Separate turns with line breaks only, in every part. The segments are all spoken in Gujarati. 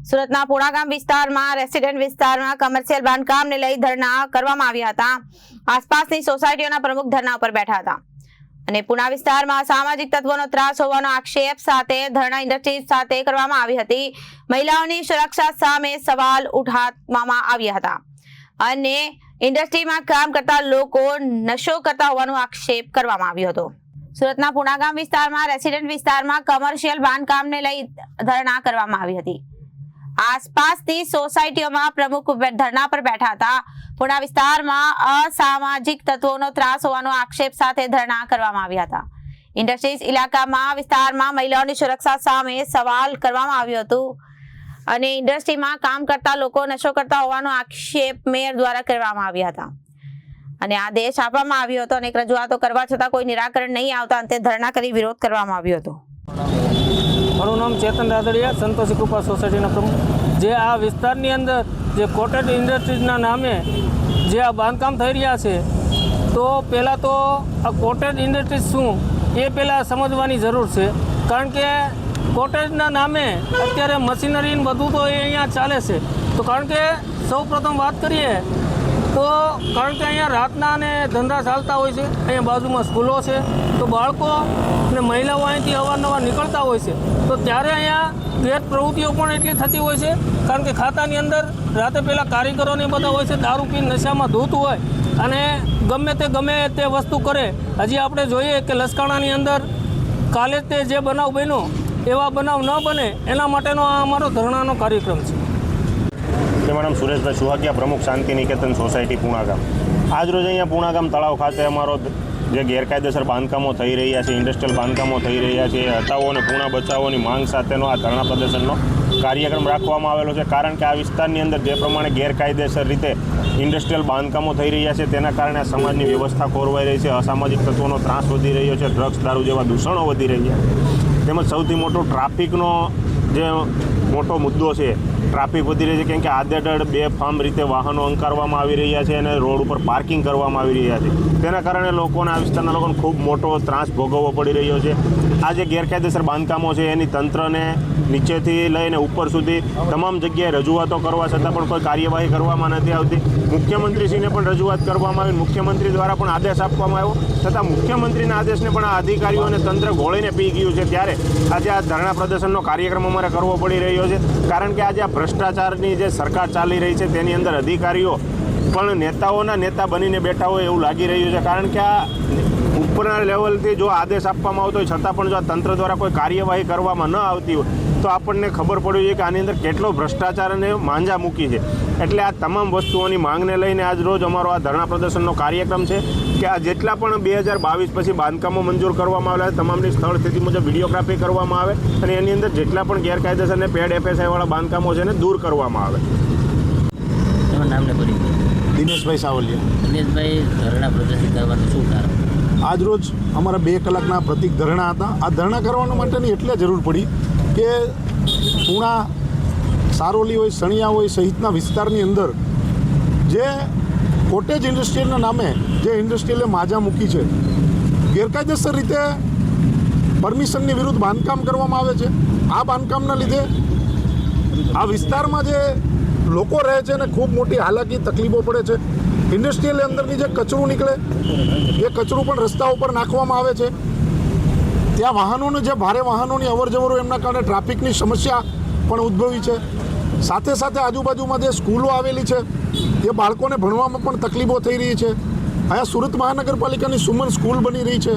સુરતના પુણાગામ વિસ્તારમાં રેસિડેન્ટ વિસ્તારમાં કમર્શિયલ બાંધકામને લઈ ધરણા કરવામાં આવ્યા હતા। આસપાસની સોસાયટીઓના પ્રમુખ ધરણા ઉપર બેઠા હતા અને પુણા વિસ્તારમાં સામાજિક તત્વોનો ત્રાસ હોવાનો આક્ષેપ સાથે ધરણા ઇન્ડસ્ટ્રીઝ સાથે કરવામાં આવી હતી। મહિલાઓની સુરક્ષા સામે સવાલ ઉઠાવવામાં આવ્યા હતા અને ઇન્ડસ્ટ્રીમાં કામ કરતા લોકો નશો કરતા હોવાનો આક્ષેપ કરવામાં આવ્યો હતો। સુરતના પુણાગામ વિસ્તારમાં રેસિડેન્ટ વિસ્તારમાં કમર્શિયલ બાંધકામને લઈ ધરણા કરવામાં આવી હતી। આસપાસની સોસાયટીઓમાં પ્રમુખ ધરણા પર બેઠા હતા। પુણા વિસ્તારમાં અસામાજિક તત્વોનો ત્રાસ હોવાનો આક્ષેપ સાથે ધરણા કરવામાં આવ્યા હતા। ઇન્ડસ્ટ્રીઝ ઇલાકામાં વિસ્તારમાં મહિલાઓની સુરક્ષા સામે સવાલ કરવામાં આવ્યો હતો અને ઇન્ડસ્ટ્રીમાં કામ કરતા લોકો નશો કરતા હોવાનો આક્ષેપ મેયર દ્વારા કરવામાં આવ્યા હતા અને આદેશ આપવામાં આવ્યો હતો। અનેક રજૂઆતો કરવા છતાં કોઈ નિરાકરણ નહીં આવતા અંતે ધરણા કરી વિરોધ કરવામાં આવ્યો હતો।
મારું નામ ચેતન રાદડિયા, સંતોષી કૃપા સોસાયટીના પ્રમુખ। જે આ વિસ્તારની અંદર જે કોટેજ ઇન્ડસ્ટ્રીઝના નામે જે આ બાંધકામ થઈ રહ્યા છે, તો પહેલાં તો આ કોટેજ ઇન્ડસ્ટ્રીઝ શું એ પહેલાં સમજવાની જરૂર છે। કારણ કે કોટેજના નામે અત્યારે મશીનરી બધું તો એ અહીંયા ચાલે છે। તો કારણ કે સૌ પ્રથમ વાત કરીએ તો કારણ કે અહીંયા રાતના અને ધંધા ચાલતા હોય છે, અહીંયા બાજુમાં સ્કૂલો છે, તો બાળકો અને મહિલાઓ અહીંથી અવારનવાર નીકળતા હોય છે, તો ત્યારે અહીંયા ગેર પ્રવૃત્તિઓ પણ એટલી થતી હોય છે। કારણ કે ખાતાની અંદર રાતે પહેલાં કારીગરોને બધા હોય છે, દારૂ પીને નશામાં ધૂત હોય અને ગમે તે વસ્તુ કરે। હજી આપણે જોઈએ કે લસકાણાની અંદર કાલે તે જે બનાવ બન્યો એવા બનાવ ન બને એના માટેનો આ અમારો ધરણાનો કાર્યક્રમ છે।
મારું નામ સુરેશભાઈ સુહાગિયા, પ્રમુખ શાંતિ નિકેતન સોસાયટી પુણાગામ। આજરોજ અહીંયા પુણાગામ તળાવ ખાતે અમારો જે ગેરકાયદેસર બાંધકામો થઈ રહ્યા છે, ઇન્ડસ્ટ્રીયલ બાંધકામો થઈ રહ્યા છે, એ હટાવો અને પુણા બચાવોની માંગ સાથેનો આ ધરણા પ્રદર્શનનો કાર્યક્રમ રાખવામાં આવેલો છે। કારણ કે આ વિસ્તારની અંદર જે પ્રમાણે ગેરકાયદેસર રીતે ઇન્ડસ્ટ્રીયલ બાંધકામો થઈ રહ્યા છે, તેના કારણે આ સમાજની વ્યવસ્થા ખોરવાઈ રહી છે, અસામાજિક તત્વોનો ત્રાસ વધી રહ્યો છે, ડ્રગ્સ દારૂ જેવા દૂષણો વધી રહ્યા છે, તેમજ સૌથી મોટો ટ્રાફિકનો જે મોટો મુદ્દો છે, ટ્રાફિક વધી રહી છે। કેમ કે આડેધડ બેફામ રીતે વાહનો અંકારવામાં આવી રહ્યા છે અને રોડ ઉપર પાર્કિંગ કરવામાં આવી રહ્યા છે, તેના કારણે લોકોને આ વિસ્તારના લોકોને ખૂબ મોટો ત્રાસ ભોગવવો પડી રહ્યો છે। આ જે ગેરકાયદેસર બાંધકામો છે એની તંત્રને નીચેથી લઈને ઉપર સુધી તમામ જગ્યાએ રજૂઆતો કરવા છતાં પણ કોઈ કાર્યવાહી કરવામાં નથી આવતી। મુખ્યમંત્રીશ્રીને પણ રજૂઆત કરવામાં આવી, મુખ્યમંત્રી દ્વારા પણ આદેશ આપવામાં આવ્યો, છતાં મુખ્યમંત્રીના આદેશને પણ આ અધિકારીઓ અને તંત્ર ઘોળીને પી ગયું છે। ત્યારે આજે આ ધરણા પ્રદર્શનનો કાર્યક્રમ અમારે કરવો પડી રહ્યો છે। કારણ કે આજે આ ભ્રષ્ટાચારની જે સરકાર ચાલી રહી છે તેની અંદર અધિકારીઓ પણ નેતાઓના નેતા બનીને બેઠા હોય એવું લાગી રહ્યું છે। કારણ કે આ ઉપરના લેવલથી જો આદેશ આપવામાં આવતો હોય છતાં પણ જો આ તંત્ર દ્વારા કોઈ કાર્યવાહી કરવામાં ન આવતી હોય તો આપણને ખબર પડી છે કે આની અંદર કેટલો ભ્રષ્ટાચાર અને માંજા મૂકી છે। એટલે આ તમામ વસ્તુઓની માંગને લઈને આજ રોજ અમારો આ ધરણા પ્રદર્શનનો કાર્યક્રમ છે કે આ જેટલા પણ 2022 પછી બાંધકામો મંજૂર કરવામાં આવેલા છે તમામની સ્થળ સ્થિતિ મુજબ વિડીયોગ્રાફી કરવામાં આવે અને એની અંદર જેટલા પણ ગેરકાયદેસર અને પેડ FSI-વાળા બાંધકામો છે એને દૂર કરવામાં આવે।
દિનેશભાઈ સાવલિયા।
દિનેશભાઈ, ધરણા પ્રદર્શન કરવાનું શું કારણ?
આજરોજ અમારા 2 કલાકના પ્રતિક ધરણા હતા। આ ધરણા કરવા માટેની એટલે જરૂર પડી કે પુણા, સારોલી હોય, સણિયા હોય સહિતના વિસ્તારની અંદર જે કોટેજ ઇન્ડસ્ટ્રીના નામે જે ઇન્ડસ્ટ્રીયલે માજા મૂકી છે, ગેરકાયદેસર રીતે પરમિશનની વિરુદ્ધ બાંધકામ કરવામાં આવે છે। આ બાંધકામના લીધે આ વિસ્તારમાં જે લોકો રહે છે અને ખૂબ મોટી હાલાકી તકલીફો પડે છે। ઇન્ડસ્ટ્રીયલ અંદરની જે કચરું નીકળે એ કચરું પણ રસ્તા ઉપર નાખવામાં આવે છે। ત્યાં વાહનોને જે ભારે વાહનોની અવરજવરો એમના કારણે ટ્રાફિકની સમસ્યા પણ ઉદ્ભવી છે। સાથે સાથે આજુબાજુમાં જે સ્કૂલો આવેલી છે એ બાળકોને ભણવામાં પણ તકલીફો થઈ રહી છે। અહીંયા સુરત મહાનગરપાલિકાની સુમન સ્કૂલ બની રહી છે।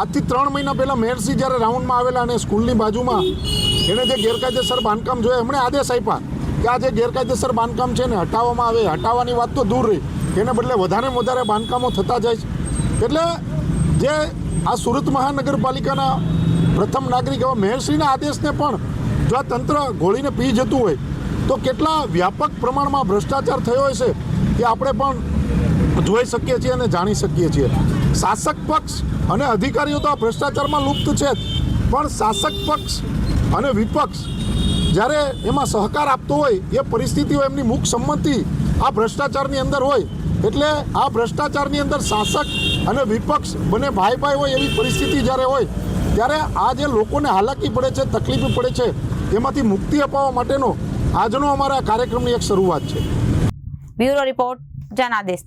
આજથી 3 મહિના પહેલાં મેયરશ્રી જ્યારે રાઉન્ડમાં આવેલા અને સ્કૂલની બાજુમાં એણે જે ગેરકાયદેસર બાંધકામ જોયા એમણે આદેશ આપ્યા કે આ જે ગેરકાયદેસર બાંધકામ છે ને હટાવવામાં આવે। હટાવવાની વાત તો દૂર રહી, એને બદલે વધારે બાંધકામો થતા જાય છે। એટલે જે આ સુરત મહાનગરપાલિકાના પ્રથમ નાગરિક એવા મેયરશ્રીના આદેશને પણ જો આ તંત્ર ઘોળીને પી જતું હોય તો કેટલા વ્યાપક પ્રમાણમાં ભ્રષ્ટાચાર થયો હશે એ આપણે પણ જોઈ શકીએ છીએ અને જાણી શકીએ છીએ। શાસક પક્ષ અને અધિકારીઓ તો આ ભ્રષ્ટાચારમાં લુપ્ત છે, પણ શાસક પક્ષ અને વિપક્ષ જ્યારે એમાં સહકાર આપતો હોય એ પરિસ્થિતિઓ એમની મુખ સંમતિ આ ભ્રષ્ટાચારની અંદર હોય, એટલે આ ભ્રષ્ટાચારની અંદર શાસક અને વિપક્ષ બંને ભાઈ હોય એવી પરિસ્થિતિ જ્યારે હોય ત્યારે આ જે લોકોને હાલાકી પડે છે, તકલીફ પડે છે, એમાંથી મુક્તિ અપાવવા માટેનો આજનો અમારા કાર્યક્રમની એક શરૂઆત છે.
Bureau report Janadesh.